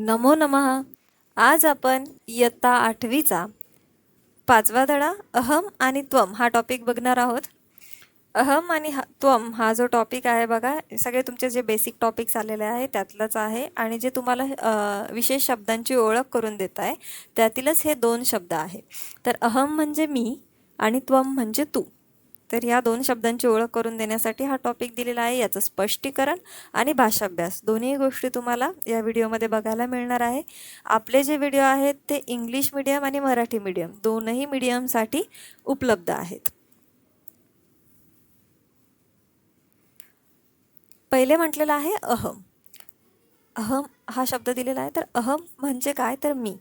नमो नमः. आज आपण इयत्ता 8वीचा 5वा धडा अहम आणि त्वम हा टॉपिक बघणार आहोत. अहम आणि त्वम हा जो टॉपिक आहे बघा, सगळे तुमचे जे बेसिक टॉपिक्स आलेले आहे त्यातलंच आहे आणि जे तुम्हाला विशेष शब्दांची ओळख करून देत आहे त्यातीलच हे दोन शब्द आहे. तर अहम म्हणजे मी आणि त्वम म्हणजे तू. तर या दोन शब्दांची ओळख करून देण्यासाठी हा टॉपिक दिलेला आहे. याचं स्पष्टीकरण आणि भाषाभ्यास दोन्ही गोष्टी तुम्हाला या व्हिडिओमध्ये बघायला मिळणार आहे. आपले जे व्हिडिओ आहेत ते इंग्लिश मीडियम आणि मराठी मीडियम दोनही मीडियमसाठी उपलब्ध आहेत. पहिले म्हटलेलं आहे अहम. अहम हा शब्द दिलेला आहे. तर अहम म्हणजे काय, तर मी.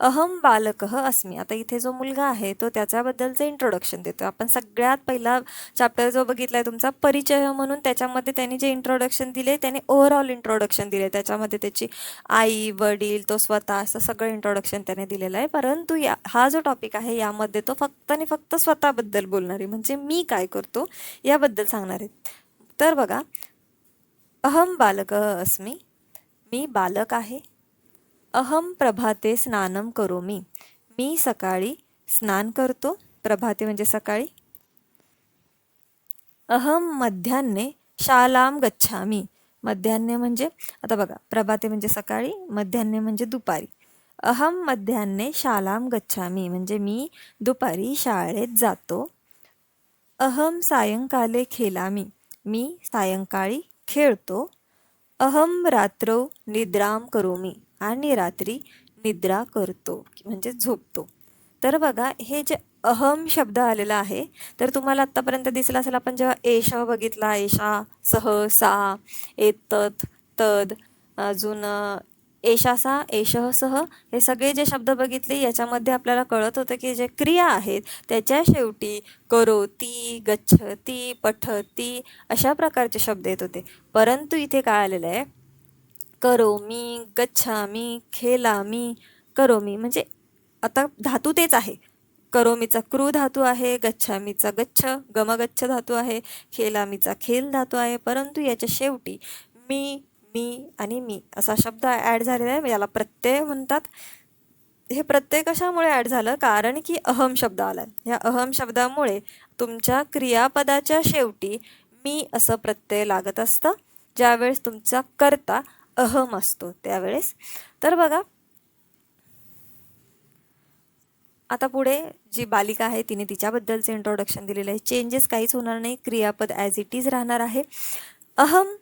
अहम बालकः अस्मि. आता इथे जो मुलगा आहे तो त्याच्याबद्दलचं इंट्रोडक्शन देतो. आपण सगळ्यात पहिला चॅप्टर जो बघितला आहे तुमचा परिचय म्हणून, त्याच्यामध्ये त्यांनी जे इंट्रोडक्शन दिले त्याने ओव्हरऑल इंट्रोडक्शन दिले. त्याच्यामध्ये त्याची आई, वडील, तो स्वतः असं सगळं इंट्रोडक्शन त्याने दिलेलं आहे. परंतु हा जो टॉपिक आहे यामध्ये तो फक्त आणि फक्त स्वतःबद्दल बोलणार आहे, म्हणजे मी काय करतो याबद्दल सांगणार आहे. तर बघा, अहम बालकः अस्मि. मी बालक आहे. अहम प्रभाते स्नानम करोमि. मी सकाळी स्नान करतो. प्रभाते म्हणजे सकाळी. अहम मध्यान्हे शालाम गच्छामि. मध्यान्हे म्हणजे, आता बघा, प्रभाते म्हणजे सकाळी, मध्यान्हे म्हणजे दुपारी. अहम मध्यान्हे शालाम गच्छामि म्हणजे मी दुपारी शाळेत जातो. अहम सायंकाले खेलामि. मी सायंकाळी खेळतो. अहम रात्रौ निद्राम करोमि. आणि रात्री निद्रा करतो म्हणजे झोपतो. तर बघा, हे जे अहम शब्द आलेला आहे तर तुम्हाला आत्तापर्यंत दिसला असेल, आपण जेव्हा एष बघितला, एषा, सह, सा, एतत, तद, अजून एषासा, एषः, सह, हे सगळे जे शब्द बघितले याच्यामध्ये आपल्याला कळत होतं की जे क्रिया आहेत त्याच्या शेवटी करोती, गच्छती, पठती अशा प्रकारचे शब्द येत होते. परंतु इथे काय आलेलं आहे, करोमी, गच्छामी, खेलामी, करोमी म्हणजे आता धातू तेच आहे. करोमीचा क्रू धातू आहे, गच्छामीचा गच्छ, गमगच्छ धातू आहे, खेलामीचा खेल धातू आहे. परंतु याच्या शेवटी मी, मी आणि मी असा शब्द ॲड झालेला आहे, याला प्रत्यय म्हणतात. हे प्रत्यय कशामुळे ॲड झालं, कारण की अहम शब्द आला. या अहम शब्दामुळे तुमच्या क्रियापदाच्या शेवटी मी असं प्रत्यय लागत असतं ज्यावेळेस तुमचा कर्ता अहम असतो त्यावेळेस. तर बघा, आता पुढे जी बालिका आहे तिने तिच्याबद्दलचे इंट्रोडक्शन दिलेलं आहे. चेंजेस काहीच होणार नाही, क्रियापद ॲज इट इज राहणार आहे. अहम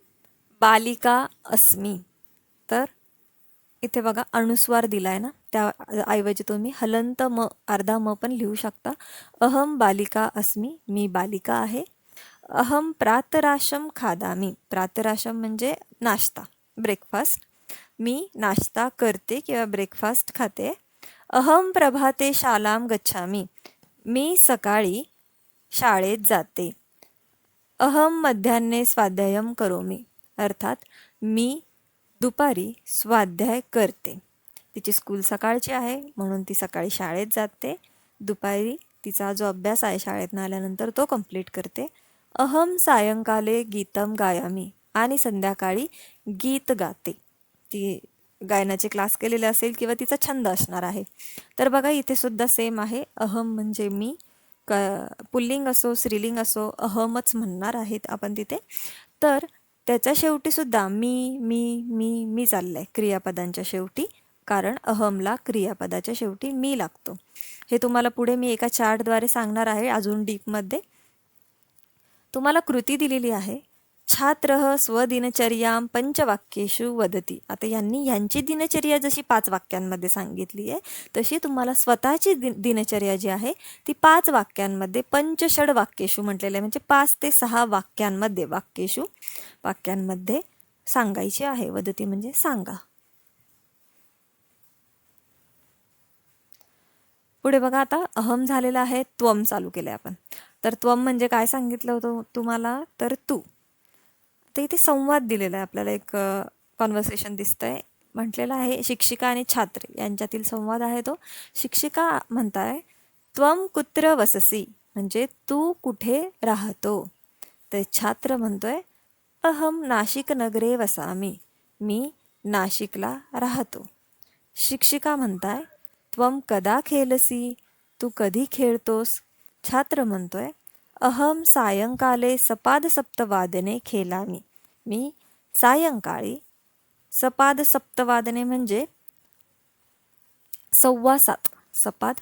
बालिका अस्मि. तर इथे बघा अनुस्वार दिला आहे ना, त्याऐवजी तुम्ही हलंत म, अर्धा म पण लिहू शकता. अहम बालिका अस्मि. मी बालिका आहे. अहम प्रातराशम खादामी. प्रातराशम म्हणजे नाश्ता, ब्रेकफास्ट. मी नाश्ता करते किंवा ब्रेकफास्ट खाते. अहम प्रभाते शालाम गच्छामी. मी सकाळी शाळेत जाते. अहम मध्यान्हे स्वाध्यायम करोमि. अर्थात मी दुपारी स्वाध्याय करते. तिची स्कूल सकाळची आहे म्हणून ती सकाळी शाळेत जाते. दुपारी तिचा जो अभ्यास आहे शाळेतनं आल्यानंतर तो कंप्लीट करते. अहम सायंकाले गीतम गायामी. आणि संध्याकाळी गीत गाते. ती गायनाचे क्लास केलेले असेल किंवा तिचा छंद असणार आहे. तर बघा, इथे सुद्धा सेम आहे. अहम म्हणजे मी, पुल्लिंग असो स्त्रीलिंग असो अहमच म्हणणार आहेत आपण तिथे. तर त्याच्या शेवटी सुद्धा मी मी मी मी चाललं आहे क्रियापदांच्या शेवटी, कारण अहमला क्रियापदाच्या शेवटी मी लागतो. हे तुम्हाला पुढे मी एका चार्टद्वारे सांगणार आहे अजून डीपमध्ये. तुम्हाला कृती दिलेली आहे. छात्रः स्वदिनचर्यां पंचवाक्येषु वदति. आता यांची दिनचर्या जशी 5 वाक्यांमध्ये सांगितली आहे तशी तुम्हाला स्वतःची दिनचर्या जी आहे ती 5 वाक्यांमध्ये पंचषड वाक्येषु म्हटलेलं आहे, म्हणजे 5 ते 6 वाक्यांमध्ये, वाक्यांमध्ये सांगायची आहे. वदति म्हणजे सांगा. पुढे बघा, आता अहम झालेला आहे, त्वम चालू केलं आहे आपण. तर त्वम म्हणजे काय सांगितलं होतं तुम्हाला, तर तू. तर इथे संवाद दिलेला आहे आपल्याला, एक कॉन्व्हर्सेशन दिसतंय. म्हटलेलं आहे शिक्षिका आणि छात्र यांच्यातील संवाद आहे तो. शिक्षिका म्हणताय, त्वम कुत्र वससी म्हणजे तू कुठे राहतो. तर छात्र म्हणतोय, अहम नाशिक नगरे वसामी. मी नाशिकला राहतो. शिक्षिका म्हणताय त्वम कदा खेलसी, तू कधी खेळतोस. छात्र म्हणतोय अहम सायंकाले सपाद सप्तवादने खेळामी, मी सायंकाळी सपाद सप्तवादने म्हणजे 7:15, सपाद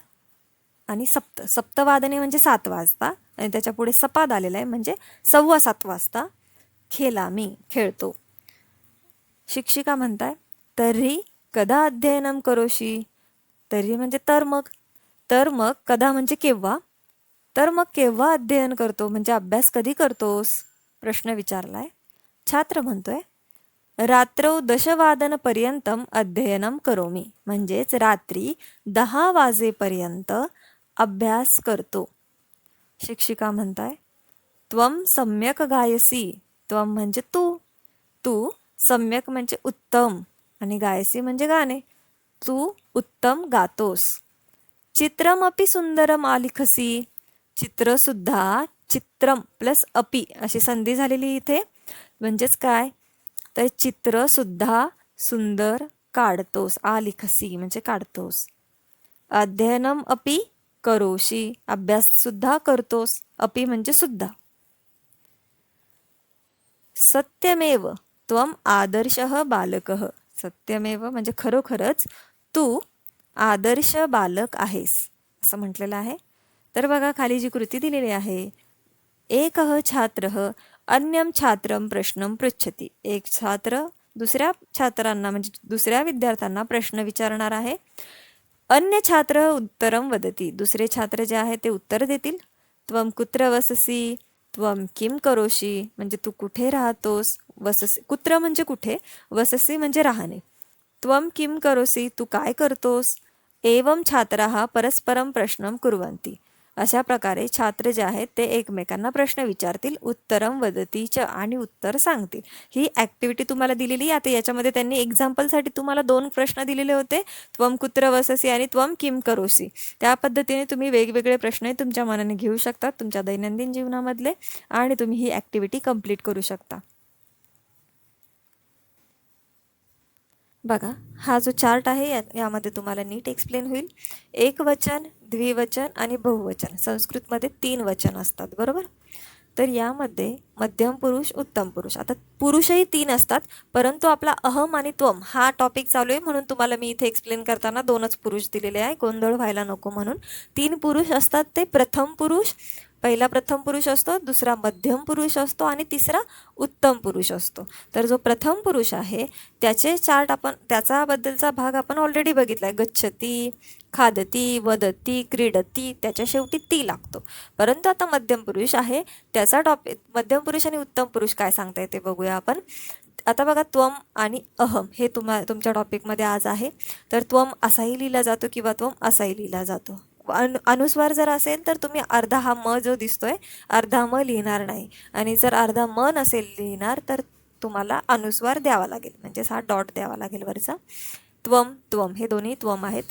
आणि सप्तवादने म्हणजे 7 वाजता आणि त्याच्या पुढे सपाद आलेला आहे म्हणजे 7:15 वाजता खेळामी, खेळतो. शिक्षिका म्हणताय तर्हि कदा अध्ययनम करोशी, तर्हि म्हणजे तर मग कदा म्हणजे केव्हा, तर मग केव्हा अध्ययन करतो म्हणजे अभ्यास कधी करतोस, प्रश्न विचारलाय. छात्र म्हणतोय रात्रौ 10:00 अध्ययनम करोमी, म्हणजेच रात्री 10 वाजेपर्यंत अभ्यास करतो. शिक्षिका म्हणताय त्वम सम्यक गायसी, त्वम म्हणजे तू सम्यक म्हणजे उत्तम आणि गायसी म्हणजे गाणे, तू उत्तम गातोस. चित्रमपि सुंदरम आलिखसी, चित्रसुद्धा चित्रम प्लस अपि अशी संधी झालेली इथे, म्हणजेच काय तर चित्रसुद्धा सुंदर काढतोस, आलिखसी म्हणजे काढतोस. अध्ययनम अपि करोशी, अभ्यास सुद्धा करतोस, अपि म्हणजे सुद्धा. सत्यमेव त्वम आदर्शः बालकः, सत्यमेव म्हणजे खरोखरच तू आदर्श बालक आहेस असं म्हटलेलं आहे. तर बघा खाली जी कृती दिलेली आहे, एकः छात्रः अन्यं छात्रं प्रश्नं पृच्छति, एक छात्र दुसऱ्या छात्रांना म्हणजे दुसऱ्या विद्यार्थ्यांना प्रश्न विचारणार आहे. अन्य छात्र उत्तरं वदति, दुसरे छात्र जे आहे ते उत्तर देतील. त्वम कुत्र वससी, त्वम किम करोशी म्हणजे तू कुठे राहतोस, वससी कुत्र म्हणजे कुठे, वससी म्हणजे राहणे. त्वम किम करोसी, तू काय करतोस. एवं छात्राः परस्परं प्रश्नं कुर्वन्ति, अशा प्रकारे छात्र जे आहेत ते एकमेकांना प्रश्न विचारतील, उत्तरं वदती च आणि उत्तर सांगतील. ही ॲक्टिव्हिटी तुम्हाला दिलेली. आता याच्यामध्ये त्यांनी एक्झाम्पलसाठी तुम्हाला 2 प्रश्न दिलेले होते, त्वम कुत्र वससी आणि त्वम किम करोसी. त्या पद्धतीने तुम्ही वेगवेगळे प्रश्न तुमच्या मनाने घेऊ शकता तुमच्या दैनंदिन जीवनामधले आणि तुम्ही ही ॲक्टिव्हिटी कंप्लीट करू शकता. बघा हा जो चार्ट आहे यामध्ये तुम्हाला नीट एक्सप्लेन होईल. एकवचन, द्विवचन आणि बहुवचन, संस्कृतमध्ये 3 वचन असतात बरोबर. तर यामध्ये मध्यम पुरुष, उत्तम पुरुष, आता पुरुषही 3 असतात परंतु आपला अहम आणि त्वम हा टॉपिक चालू आहे म्हणून तुम्हाला मी इथे एक्सप्लेन करताना 2च पुरुष दिलेले आहे, गोंधळ व्हायला नको म्हणून. 3 पुरुष असतात, ते प्रथम पुरुष, पहिला प्रथम पुरुष असतो, दुसरा मध्यम पुरुष असतो आणि तिसरा उत्तम पुरुष असतो. तर जो प्रथम पुरुष आहे त्याचे चार्ट आपण त्याच्याबद्दलचा भाग आपण ऑलरेडी बघितला आहे. गच्छती, खादती, वदती, क्रीडती, त्याच्या शेवटी ती लागतो. परंतु आता मध्यम पुरुष आहे त्याचा टॉपिक, मध्यम पुरुष आणि उत्तम पुरुष काय सांगता येते बघूया आपण. आता बघा त्वम आणि अहम हे तुमच्या टॉपिकमध्ये आज आहे. तर त्वम असाही लिहिला जातो किंवा त्वम असाही लिहिला जातो. अनुस्वार जर असेल तर तुम्ही अर्धा हा म जो दिसतोय अर्धा म लिहिणार नाही आणि जर अर्धा म नसेल लिहिणार तर तुम्हाला अनुस्वार द्यावा लागेल, म्हणजे हा डॉट द्यावा लागेल वरचा. त्वम हे दोन्ही त्वम आहेत,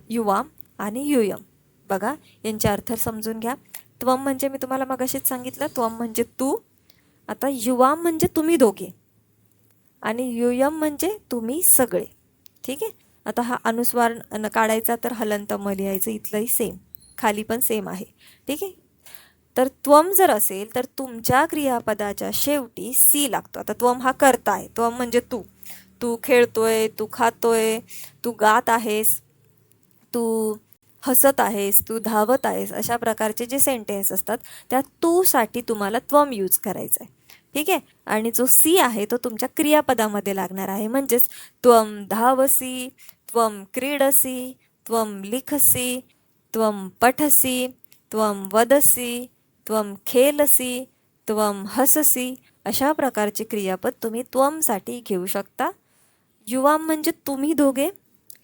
युवाम आणि युयम. बघा यांचे अर्थ समजून घ्या. त्वम म्हणजे मी तुम्हाला मगाशीच सांगितलं, त्वम म्हणजे तू. आता युवाम म्हणजे तुम्ही दोघे आणि युयम म्हणजे तुम्ही सगळे. ठीक आहे. आता हा अनुस्वार काढायचा तर हलंत म लिहायचं, इथलंही सेम, खाली पण सेम आहे. ठीक आहे. तर त्वम जर असेल तर तुमच्या क्रियापदाच्या शेवटी सी लागतो. आता त्वम हा कर्ता आहे, त्वम म्हणजे तू खेळतोय, तू खातोय, तू गात आहेस, तू हसत आहेस, तू धावत आहेस, अशा प्रकारचे जे सेंटेन्स असतात त्या तू साठी तुम्हाला त्वम यूज करायचं आहे. ठीक आहे. आणि जो सी आहे तो तुमच्या क्रियापदामध्ये लागणार आहे, म्हणजेच त्वम धावसी, त्वम क्रीडसी, त्वम लिखसी, त्वम पठसी, त्वम वदसी, त्वम खेलसी, त्वम हससी, अशा प्रकारचे क्रियापद तुम्ही त्वमसाठी घेऊ शकता. युवाम म्हणजे तुम्ही दोघे,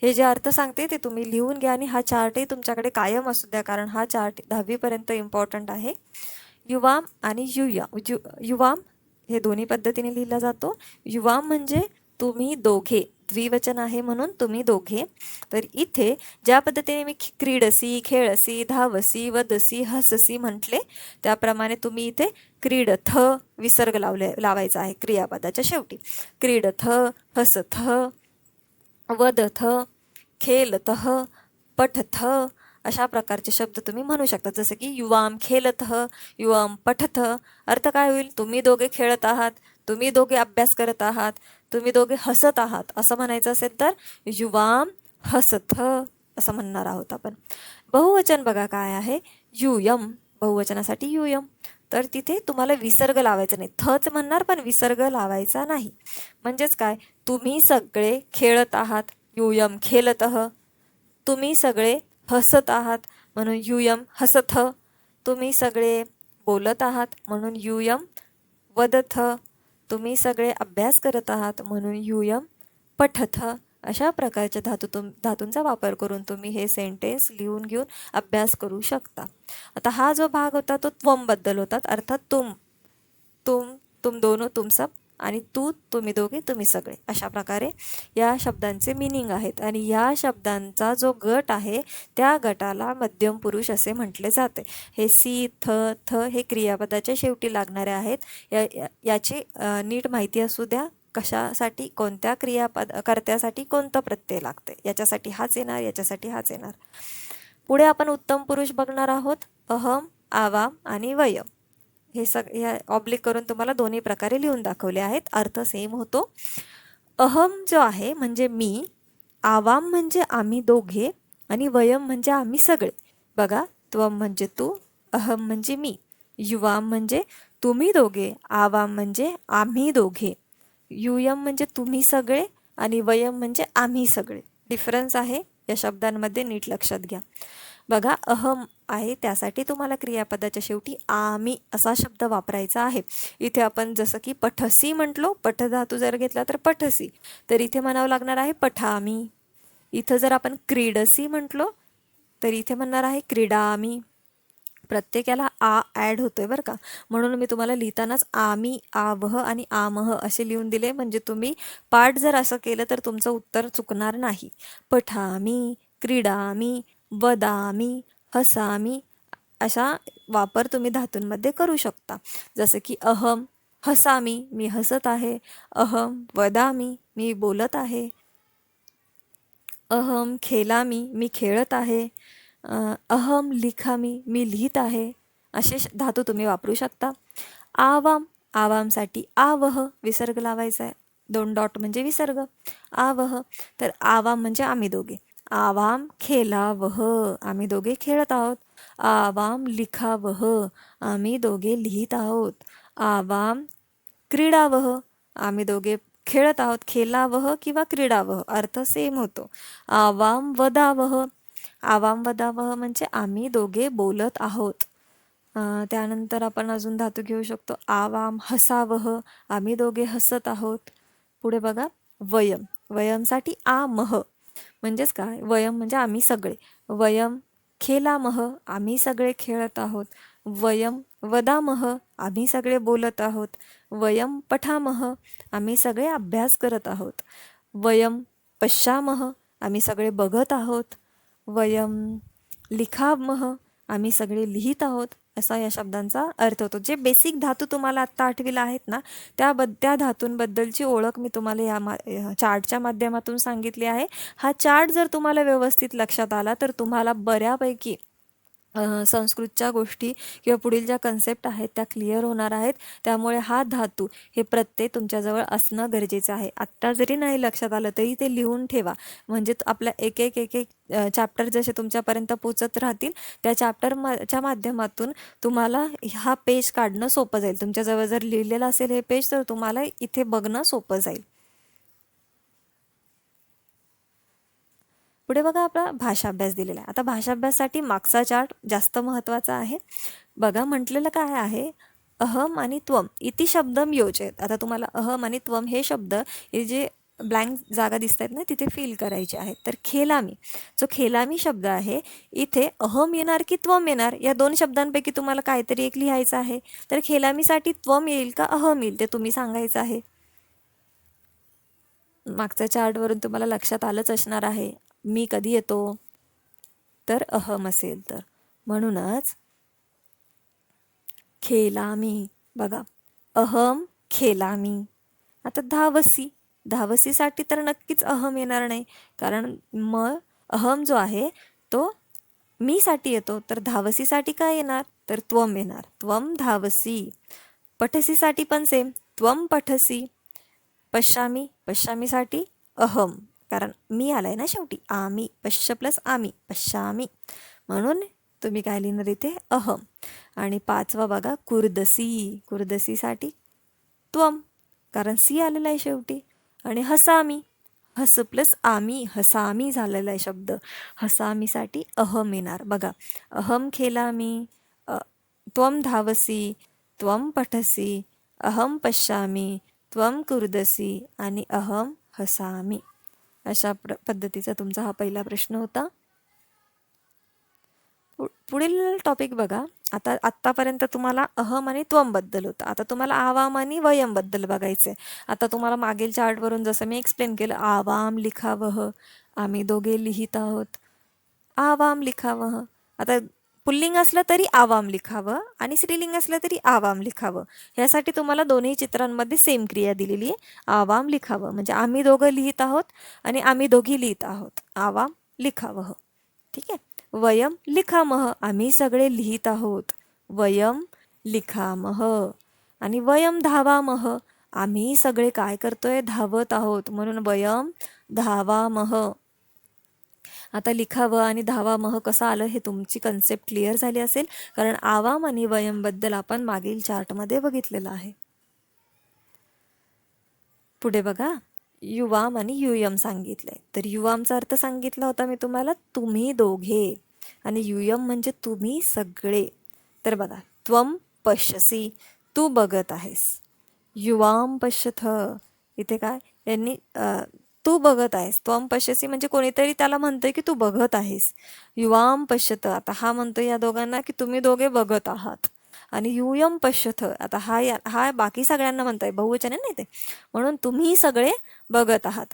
हे जे अर्थ सांगते ते तुम्ही लिहून घ्या आणि हा चार्टही तुमच्याकडे कायम असू द्या कारण हा चार्ट 10वीपर्यंत इम्पॉर्टंट आहे. युवाम आणि युवाम हे दोन्ही पद्धतीने लिहिला जातो. युवाम म्हणजे तुम्ही दोघे, द्विवचन आहे म्हणून तुम्ही दोघे. तर इथे ज्या पद्धतीने मी क्रीडसी, खेळसी, धावसी, वदसी, हससी म्हटले त्याप्रमाणे तुम्ही इथे क्रीडथ विसर्ग लावायचा आहे क्रियापदाच्या शेवटी. क्रीडथ, हसथ, वदथ, खेलतः, पठथ अशा प्रकारचे शब्द तुम्ही म्हणू शकता. जसे की युवाम खेलतः, युवाम पठथ. अर्थ काय होईल? तुम्ही दोघे खेळत आहात, तुम्ही दोघे अभ्यास करत आहात, तुम्ही दोघे हसत आहात असं म्हणायचं असेल तर युवाम हसथ असं म्हणणार आहोत आपण. बहुवचन बघा काय आहे? युयम. बहुवचनासाठी युयम. तर तिथे तुम्हाला विसर्ग लावायचा नाही, थच म्हणणार पण विसर्ग लावायचा नाही. म्हणजेच काय? तुम्ही सगळे खेळत आहात, युयम खेलतः. तुम्ही सगळे हसत आहात म्हणून युयम हसथ. तुम्ही सगळे बोलत आहात म्हणून युयम वदथ. तुम्ही सगळे अभ्यास करत आहात म्हणून युयम पठथ. अशा प्रकारच्या धातूंचा वापर करून तुम्ही हे सेंटेन्स लिहून घेऊन अभ्यास करू शकता. आता हा जो भाग होता तो त्वमबद्दल होता, अर्थात तुम दोनों, तुम सब आणि तुम्ही दोघे, तुम्ही सगळे अशा प्रकारे या शब्दांचे मिनिंग आहेत. आणि या शब्दांचा जो गट आहे त्या गटाला मध्यम पुरुष असे म्हटले जाते. हे सी, थ हे क्रियापदाच्या शेवटी लागणारे आहेत. याची नीट माहिती असू द्या. कशासाठी, कोणत्या कर्त्यासाठी कोणतं प्रत्यय लागते, याच्यासाठी हाच येणार, याच्यासाठी हाच येणार. पुढे आपण उत्तम पुरुष बघणार आहोत. अहम, आवाम आणि वयम. हे ऑब्लिक करून तुम्हाला दोन्ही प्रकारे लिहून दाखवले आहेत. अर्थ सेम होतो. अहम जो आहे म्हणजे मी, आवाम म्हणजे आम्ही दोघे आणि वयम म्हणजे आम्ही सगळे. बघा, त्वम म्हणजे तू, अहम म्हणजे मी, युवाम म्हणजे तुम्ही दोघे, आवाम म्हणजे आम्ही दोघे, युयम म्हणजे तुम्ही सगळे आणि वयम म्हणजे आम्ही सगळे. डिफरन्स आहे या शब्दांमध्ये, नीट लक्षात घ्या. बघा, अहम आहे त्यासाठी तुम्हाला क्रियापदाच्या शेवटी आम्ही असा शब्द वापरायचा आहे. इथे आपण जसं की पठसी म्हटलो, पठ धातू जर घेतला तर पठसी, तर इथे म्हणावं लागणार आहे पठामी. इथं जर आपण क्रीडसी म्हटलो तर इथे म्हणणार आहे क्रीडामी. प्रत्येकाला आ ॲड होतोय बरं का, म्हणून मी तुम्हाला लिहितानाच आम्ही, आवह आणि आमह असे लिहून दिले, म्हणजे तुम्ही पाठ जर असं केलं तर तुमचं उत्तर चुकणार नाही. पठामी, क्रीडामी, वदामी, हसामी अशा वापर तुम्ही धातूंमध्ये करू शकता. जसं की अहम हसामी, मी हसत आहे, अहम वदामी, मी बोलत आहे, अहम खेलामी, मी खेळत आहे, अहम लिखामी, मी लिहित आहे. असे धातू तुम्ही वापरू शकता. आवाम, आवामसाठी आवह विसर्ग लावायचा आहे, 2 डॉट म्हणजे विसर्ग. आवह, तर आवाम म्हणजे आम्ही दोघे, आवाम खेलावह, आम्ही दोघे खेळत आहोत. आवाम लिखावह, आम्ही दोघे लिहित आहोत. आवाम क्रीडावह, आम्ही दोघे खेळत आहोत. खेलावह किंवा क्रीडावह अर्थ सेम होतो. आवाम वदावह, आवाम वदावह म्हणजे आम्ही दोघे बोलत आहोत. त्यानंतर आपण अजून धातू घेऊ शकतो. आवाम हसावह, आम्ही दोघे हसत आहोत. पुढे बघा, वयम, वयमसाठी आमह म्हणजेच काय? वयम म्हणजे आम्ही सगळे. वयम खेलामह, आम्ही सगळे खेळत आहोत. वयम वदामह, आम्ही सगळे बोलत आहोत. वयम पठामह, आम्ही सगळे अभ्यास करत आहोत. वयम पश्यामह, आम्ही सगळे बघत आहोत. वयम लिखामह, आम्ही सगळे लिहित आहोत. असा या शब्दांचा अर्थ होतो. जे बेसिक धातू तुम्हाला आत्ता आठवीला आहेत ना, त्या धातूंबद्दलची ओळख मी तुम्हाला या चार्टच्या माध्यमातून सांगितली आहे. हा चार्ट जर तुम्हाला व्यवस्थित लक्षात आला तर तुम्हाला बऱ्यापैकी संस्कृतच्या गोष्टी किंवा पुढील ज्या कन्सेप्ट आहेत त्या क्लिअर होणार आहेत. त्यामुळे हा धातू हे प्रत्यय तुमच्याजवळ असणं गरजेचं आहे. आत्ता जरी नाही लक्षात आलं तरी ते लिहून ठेवा, म्हणजे आपल्या एक एक चॅप्टर जसे तुमच्यापर्यंत पोचत राहतील त्या चॅप्टरच्या माध्यमातून तुम्हाला हा पेज काढणं सोपं जाईल. तुमच्याजवळ जर लिहिलेलं असेल हे पेज तर तुम्हाला इथे बघणं सोपं जाईल. पुढे बघा, आपला भाषाभ्यास दिलेला आहे. आता भाषाभ्यासासाठी मागचा चार्ट जास्त महत्त्वाचा आहे. बघा, म्हटलेलं काय आहे? अहम आणि त्वम इति शब्दम योजयेत. आता तुम्हाला अहम आणि त्वम हे शब्द, हे जे ब्लँक जागा दिसत आहेत ना, तिथे फिल करायचे आहेत. तर खेलामी, जो खेलामी शब्द आहे इथे अहम येणार की त्वम येणार, या 2 शब्दांपैकी तुम्हाला काहीतरी एक लिहायचं आहे. तर खेलामीसाठी त्वम येईल का अहम येईल ते तुम्ही सांगायचं आहे. मागच्या चार्टवरून तुम्हाला लक्षात आलंच असणार आहे. मी कधी येतो तर अहम असेल तर, म्हणूनच खेलामी. बघा, अहम खेलामी. आता धावसी, धावसीसाठी तर नक्कीच अहम येणार नाही, कारण म अहम जो आहे तो मी साठी येतो, तर धावसीसाठी काय येणार, तर त्वम येणार, त्वम धावसी. पठसीसाठी पण सेम, त्वम पठसी. पश्यामी, पश्यामीसाठी अहम, कारण मी आलाय ना शेवटी, आम्ही, पश्य प्लस आम्ही, पश्यामी, म्हणून तुम्ही काय लिहिणार इथे, अहम. आणि 5वा बघा, कुर्दसी, कुर्दसीसाठी त्वम, कारण सी आलेला आहे शेवटी. आणि हसामी, हस प्लस आम्ही, हसामी झालेला आहे शब्द, हसामीसाठी अहम येणार. बघा, अहम खेलामी, त्वम धावसी, त्वम पठसी, अहम पश्यामी, त्वम कुर्दसी आणि अहम हसामी. अशा पद्धतीचा तुमचा हा पहिला प्रश्न होता. पुढील टॉपिक बघा. आता आत्तापर्यंत तुम्हाला अहम आणि त्वम बद्दल होतं, आता तुम्हाला आवाम आणि वयम बद्दल बघायचंय. आता तुम्हाला मागील चार्टवरून जसं मी एक्सप्लेन केलं, आवाम लिखावह, आम्ही दोघे लिहित आहोत, आवाम लिखावह. आता पुल्लिंग असलं तरी आवाम लिखावं आणि स्त्रीलिंग असलं तरी आवाम लिखावं. ह्यासाठी तुम्हाला दोन्ही चित्रांमध्ये सेम क्रिया दिलेली आहे, आवाम लिखावं, म्हणजे आम्ही दोघं लिहित आहोत आणि आम्ही दोघी लिहित आहोत, आवाम लिखावह. ठीक आहे. वयम लिखामह, आम्ही सगळे लिहित आहोत, वयम लिखामह. आणि वयम धावामह, आम्ही सगळे काय करतोय, धावत आहोत, म्हणून वयम धावामह. आता लिखावं आणि धावामह कसं आलं हे तुमची कन्सेप्ट क्लिअर झाली असेल, कारण आवाम आणि वयम बद्दल आपण मागील चार्टमध्ये बघितलेलं आहे. पुढे बघा, युवाम आणि युयम सांगितलंय. तर युवामचा अर्थ सांगितला होता मी तुम्हाला, तुम्ही दोघे, आणि युयम म्हणजे तुम्ही सगळे. तर बघा, त्वम पश्यसी, तू बघत आहेस, युवाम पश्यथ, इथे काय यांनी तू बघत आहेस, त्वम पश्यसी म्हणजे कोणीतरी त्याला म्हणतंय की तू बघत आहेस, युवाम पश्यत, आता हा म्हणतोय या दोघांना की तुम्ही दोघे बघत आहात. आणि युयम पश्यथ, आता हा बाकी सगळ्यांना म्हणतोय, बहुवचन आहे ना ते, म्हणून तुम्ही सगळे बघत आहात.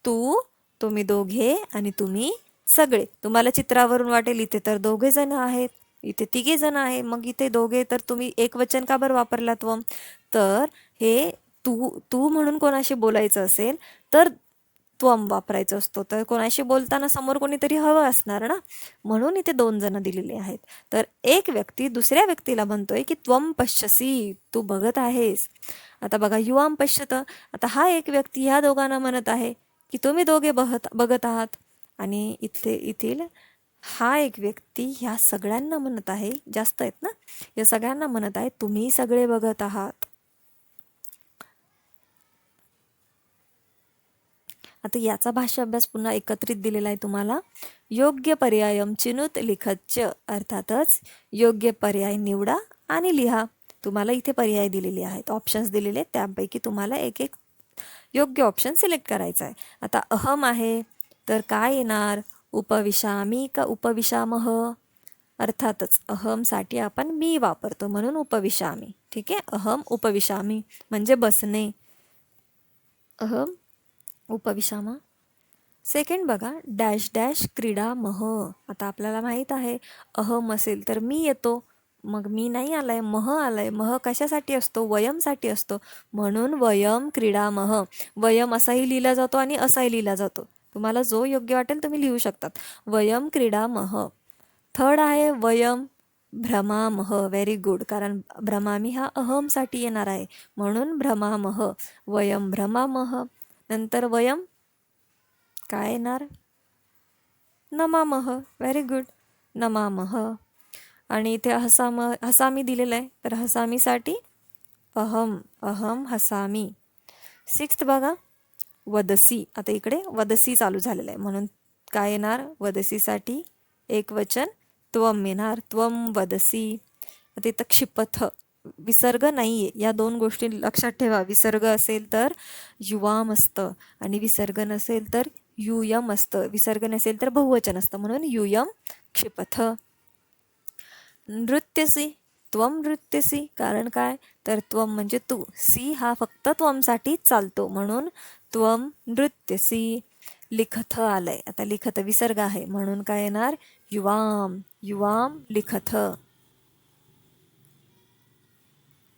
तू, तुम्ही दोघे आणि तुम्ही सगळे. तुम्हाला चित्रावरून वाटेल इथे तर दोघे जण आहेत, इथे तिघे जण आहे, मग इथे दोघे, तर तुम्ही एक वचन का बरं वापरला त्वम, तर हे तू म्हणून कोणाशी बोलायचं असेल तर त्वम वापरायचं असतो, तर कोणाशी बोलताना समोर कोणीतरी हवं असणार ना, म्हणून इथे 2 जण दिलेले आहेत. तर एक व्यक्ती दुसऱ्या व्यक्तीला म्हणतोय की त्वम पश्यसी, तू बघत आहेस. आता बघा, युवाम पश्यत, आता हा एक व्यक्ती ह्या दोघांना म्हणत आहे की तुम्ही दोघे बघत आहात, आणि येथील हा एक व्यक्ती ह्या सगळ्यांना म्हणत आहे, जास्त आहेत ना, या सगळ्यांना म्हणत आहे तुम्ही सगळे बघत आहात. आता याचा भाषा अभ्यास पुन्हा एकत्रित दिलेला आहे तुम्हाला. योग्य पर्यायम चिनुत लिखतच, अर्थातच योग्य पर्याय निवडा आणि लिहा. तुम्हाला इथे पर्याय दिलेले आहेत, ऑप्शन्स दिलेले आहेत, त्यापैकी तुम्हाला एक एक योग्य ऑप्शन सिलेक्ट करायचा आहे. आता अहम आहे तर काय येणार, उपविशामी का उपविशामह, अर्थातच अहमसाठी आपण मी वापरतो म्हणून उपविशामी. ठीक आहे, अहम उपविशामी म्हणजे बसणे, अहम उपविशामा. सेकंड बघा, डॅश डॅश क्रीडा मह, आता आपल्याला माहीत आहे अहम असेल तर मी येतो, मग मी नाही आलाय, मह आलाय, मह कशासाठी असतो, वयमसाठी असतो, म्हणून वयम क्रीडा मह. वयम असाही लिहिला जातो आणि असाही लिहिला जातो, तुम्हाला जो योग्य वाटेल तुम्ही लिहू शकतात, वयम क्रीडा मह. थर्ड आहे वयम भ्रमामह, व्हेरी गुड, कारण भ्रमामी हा अहमसाठी येणार आहे, म्हणून भ्रमामह, वयम भ्रमामह. नंतर वयम काय येणार, नमामह, व्हेरी गुड, नमामह. आणि इथे हसामी दिलेलं आहे, तर हसामीसाठी अहम, अहम हसामी. सिक्स्थ बघा, वदसी, आता इकडे वदसी चालू झालेलं आहे, म्हणून काय येणार, वदसीसाठी एक वचन त्वम येणार, त्वम वदसी. आता इथं क्षिपथ, विसर्ग नाही आहे, या 2 गोष्टी लक्षात ठेवा, विसर्ग असेल तर युवाम असतं आणि विसर्ग नसेल तर युयम असतं, विसर्ग नसेल तर बहुवचन असतं, म्हणून युयम क्षिपथ. नृत्यसी, त्वम नृत्यसी, कारण काय, तर त्वम म्हणजे तू, सी हा फक्त त्वमसाठी चालतो, म्हणून त्वम नृत्यसी. लिखथ आलंय, आता लिखथ विसर्ग आहे, म्हणून काय येणार, युवाम, युवाम लिखथ.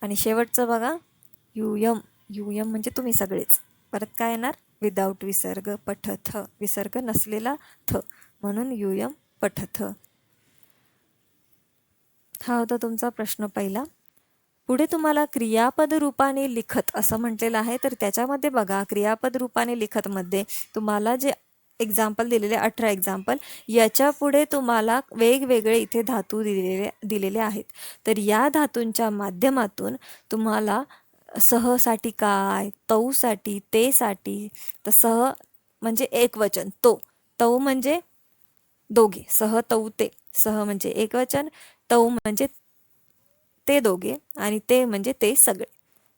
आणि शेवटचं बघा, युयम, युयम म्हणजे तुम्ही सगळेच, परत काय येणार, विदाऊट विसर्ग, पठथ, विसर्ग नसलेला थ, म्हणून यूयम पठथ. हा होता तुमचा प्रश्न पहिला. पुढे तुम्हाला क्रियापद रूपाने लिखत असं म्हटलेलं आहे. तर त्याच्यामध्ये बघा, क्रियापद रूपाने लिखत मध्ये तुम्हाला जे एक्झाम्पल दिलेले 18 एक्झाम्पल, याच्या पुढे तुम्हाला वेगवेगळे इथे धातू दिलेले आहेत. तर या धातूंच्या माध्यमातून तुम्हाला सहसाठी काय, तौसाठी, तेसाठी, तर सह म्हणजे एकवचन, तौ म्हणजे दोघे, सह तौ ते, सह म्हणजे एकवचन, तौ म्हणजे ते दोघे आणि ते म्हणजे ते सगळे.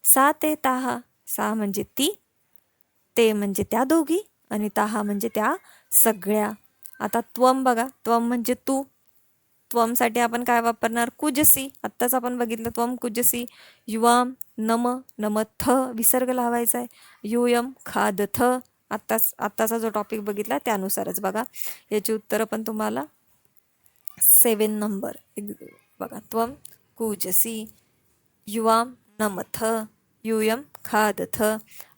सा ते ताहा, सा म्हणजे ती, ते म्हणजे त्या दोघी आणि ताहा म्हणजे त्या सगळ्या. आता त्वम बघा, त्वम म्हणजे तू. त्वमसाठी आपण काय वापरणार, कुजसी. आत्ताच आपण बघितलं त्वम कुजसी. युवाम नम, नमथ विसर्ग लावायचा आहे. यूयम खादथ, आत्ताचा जो टॉपिक बघितला त्यानुसारच बघा. याची उत्तरं पण तुम्हाला 7 नंबर बघा. त्वम कुजसी, युवाम नमथ, यूयम खादथ.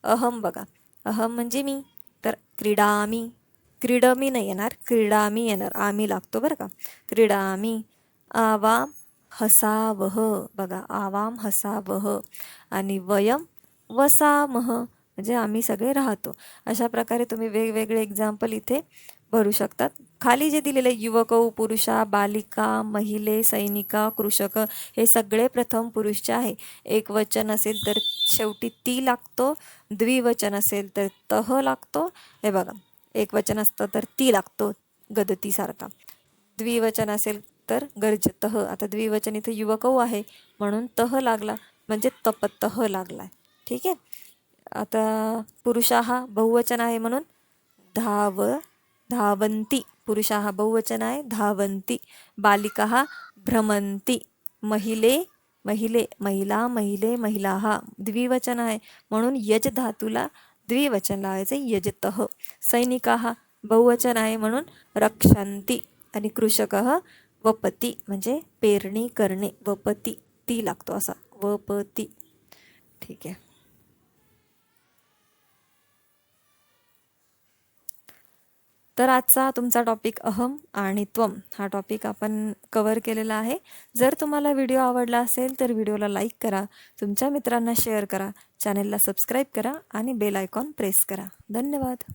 अहम बघा, अहम म्हणजे मी, तर क्रीडामी, क्रीडमी नाही येणार, क्रीडामी येणार, आम्ही लागतो बरं का. क्रीडामी. आवाम हसावह बघा, आवाम हसावह. आणि वयम वसामह म्हणजे आम्ही सगळे राहतो. अशा प्रकारे तुम्ही वेगवेगळे एक्झाम्पल इथे भरू शकतात. खाली जे दिलेले युवक, पुरुषा, बालिका, महिले, सैनिका, कृषक, हे सगळे प्रथम पुरुषचे आहे. एक वचन असेल तर शेवटी ती लागतो, द्विवचन असेल तर तह लागतो. हे बघा, एक वचन असतं तर ती लागतो गदतीसारखा, द्विवचन असेल तर गर्जतह. आता द्विवचन इथे युवक आहे म्हणून तह लागला, म्हणजे तपतह लागलाय. ठीक आहे. आता पुरुषा हा बहुवचन आहे म्हणून धावंती, पुरुषा हा बहुवचन आहे, धावंती. बालिका हा भ्रमंती. महिला, महिला हा द्विवचन आहे म्हणून यज धातूला द्विवचन लावायचे, यजतः. सैनिका हा बहुवचन आहे म्हणून रक्षंती. आणि कृषक वपती म्हणजे पेरणी करणे, वपती, ती लागतो असा, वपती. ठीक आहे. तर आजचा तुमचा टॉपिक अहम आणि त्वम हा टॉपिक आपण कव्हर केलेला आहे. जर तुम्हाला व्हिडिओ आवडला असेल तर व्हिडिओला लाईक करा, तुमच्या मित्रांना शेअर करा, चॅनेलला सबस्क्राईब करा आणि बेल आयकॉन प्रेस करा. धन्यवाद.